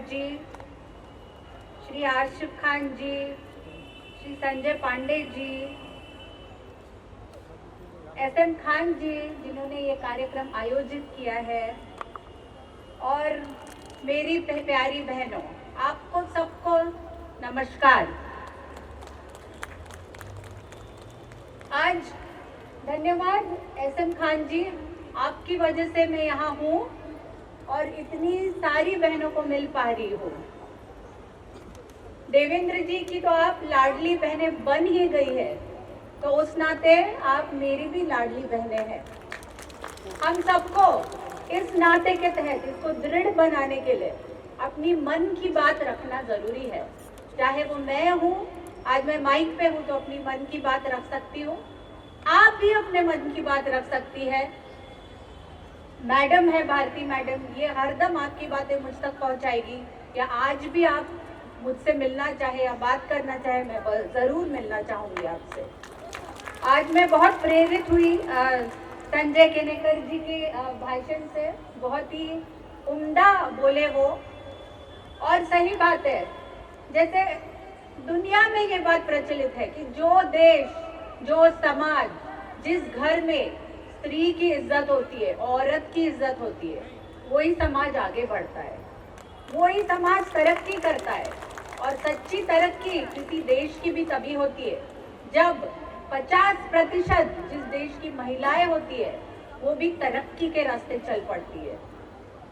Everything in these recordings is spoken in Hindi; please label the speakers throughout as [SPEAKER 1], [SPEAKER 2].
[SPEAKER 1] जी, श्री आशिफ खान जी, श्री संजय पांडे जी, एसएम खान जी जिन्होंने ये कार्यक्रम आयोजित किया है, और मेरी प्यारी बहनों, आपको सबको नमस्कार। आज धन्यवाद एसएम खान जी, आपकी वजह से मैं यहाँ हूँ और इतनी सारी बहनों को मिल पा रही हूँ। देवेंद्र जी की तो आप लाडली बहनें बन ही गई है, तो उस नाते आप मेरी भी लाडली बहनें हैं। हम सबको इस नाते के तहत इसको दृढ़ बनाने के लिए अपनी मन की बात रखना जरूरी है। चाहे वो मैं हूँ, आज मैं माइक पे हूँ तो अपनी मन की बात रख सकती हूँ, आप भी अपने मन की बात रख सकती है। मैडम है भारती मैडम, ये हरदम आपकी बातें मुझ तक पहुंचाएगी, या आज भी आप मुझसे मिलना चाहे या बात करना चाहे, मैं जरूर मिलना चाहूंगी आपसे। आज मैं बहुत प्रेरित हुई संजय केनेकर जी के भाषण से, बहुत ही उम्दा बोले वो, और सही बात है। जैसे दुनिया में ये बात प्रचलित है कि जो देश, जो समाज, जिस घर में स्त्री की इज्जत होती है, औरत की इज्जत होती है, वही समाज आगे बढ़ता है, वही समाज तरक्की करता है। और सच्ची तरक्की किसी देश की भी तभी होती है जब 50% जिस देश की महिलाएं होती है वो भी तरक्की के रास्ते चल पड़ती है।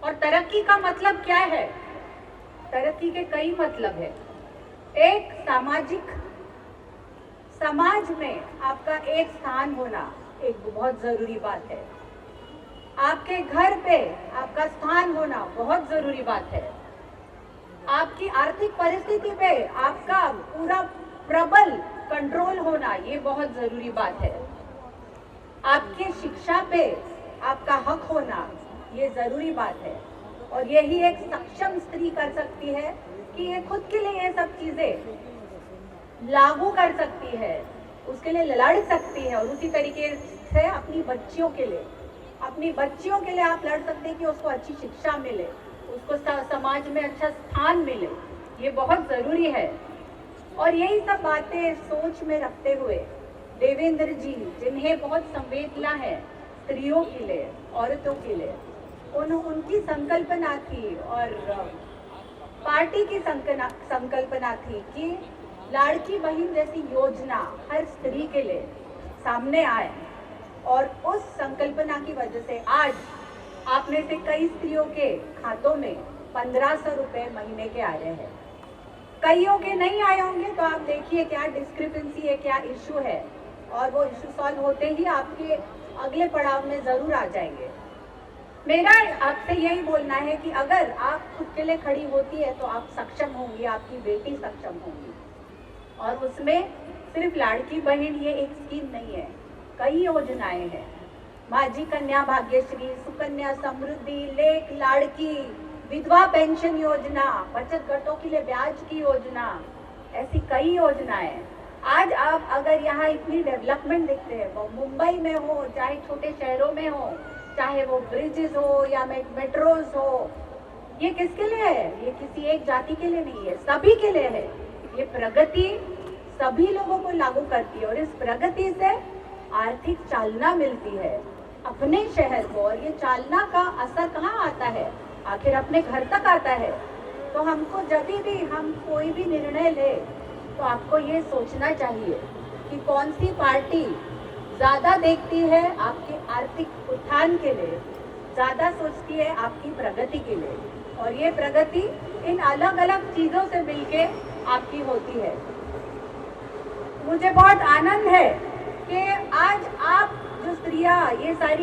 [SPEAKER 1] और तरक्की का मतलब क्या है? तरक्की के कई मतलब है। एक सामाजिक, समाज में आपका एक स्थान होना एक बहुत जरूरी बात है। आपके घर पे आपका स्थान होना बहुत जरूरी बात है। आपकी आर्थिक परिस्थिति पे आपका पूरा प्रबल कंट्रोल होना ये बहुत जरूरी बात है। आपकी शिक्षा पे आपका हक होना ये जरूरी बात है। और यही एक सक्षम स्त्री कर सकती है कि ये खुद के लिए ये सब चीजें लागू कर सकती है, उसके लिए लड़ सकती है। और उसी तरीके से अपनी बच्चियों के लिए आप लड़ सकते हैं कि उसको अच्छी शिक्षा मिले, उसको समाज में अच्छा स्थान मिले, ये बहुत जरूरी है। और यही सब बातें सोच में रखते हुए देवेंद्र जी, जिन्हें बहुत संवेदना है स्त्रियों के लिए, औरतों के लिए, उनकी संकल्पना थी और पार्टी की संकल्पना थी कि लाड़की बहन जैसी योजना हर स्त्री के लिए सामने आए। और उस संकल्पना की वजह से आज आप में से कई स्त्रियों के खातों में 1500 रुपए महीने के आ रहे हैं। कईयों के नहीं आए होंगे, तो आप देखिए क्या डिस्क्रिपेंसी है, क्या इशू है, और वो इशू सॉल्व होते ही आपके अगले पड़ाव में जरूर आ जाएंगे। मेरा आपसे यही बोलना है कि अगर आप खुद के लिए खड़ी होती है तो आप सक्षम होंगी, आपकी बेटी सक्षम होंगी। और उसमें सिर्फ लाड़की बहन ये एक स्कीम नहीं है, कई योजनाएं हैं। माझी कन्या भाग्यश्री, सुकन्या समृद्धि, लेख लाड़की, विधवा पेंशन योजना, बचत गटों के लिए ब्याज की योजना, ऐसी कई योजनाएं। आज आप अगर यहाँ इतनी डेवलपमेंट देखते हैं, वो मुंबई में हो, चाहे छोटे शहरों में हो, चाहे वो ब्रिजेस हो या मेट्रोज हो, ये किसके लिए है? ये किसी एक जाति के लिए नहीं है, सभी के लिए है। ये प्रगति सभी लोगों को लागू करती है और इस प्रगति से आर्थिक चालना मिलती है अपने शहर को। और ये चालना का असर कहाँ आता है? आखिर अपने घर तक आता है। तो हमको जब भी हम कोई भी निर्णय ले तो आपको ये सोचना चाहिए कि कौन सी पार्टी ज्यादा देखती है आपके आर्थिक उत्थान के लिए, ज्यादा सोचती है आपकी प्रगति के लिए। और ये प्रगति इन अलग अलग चीजों से मिलके आपकी होती है। मुझे बहुत आनंद है कि आज आप जो स्त्रियां ये सारी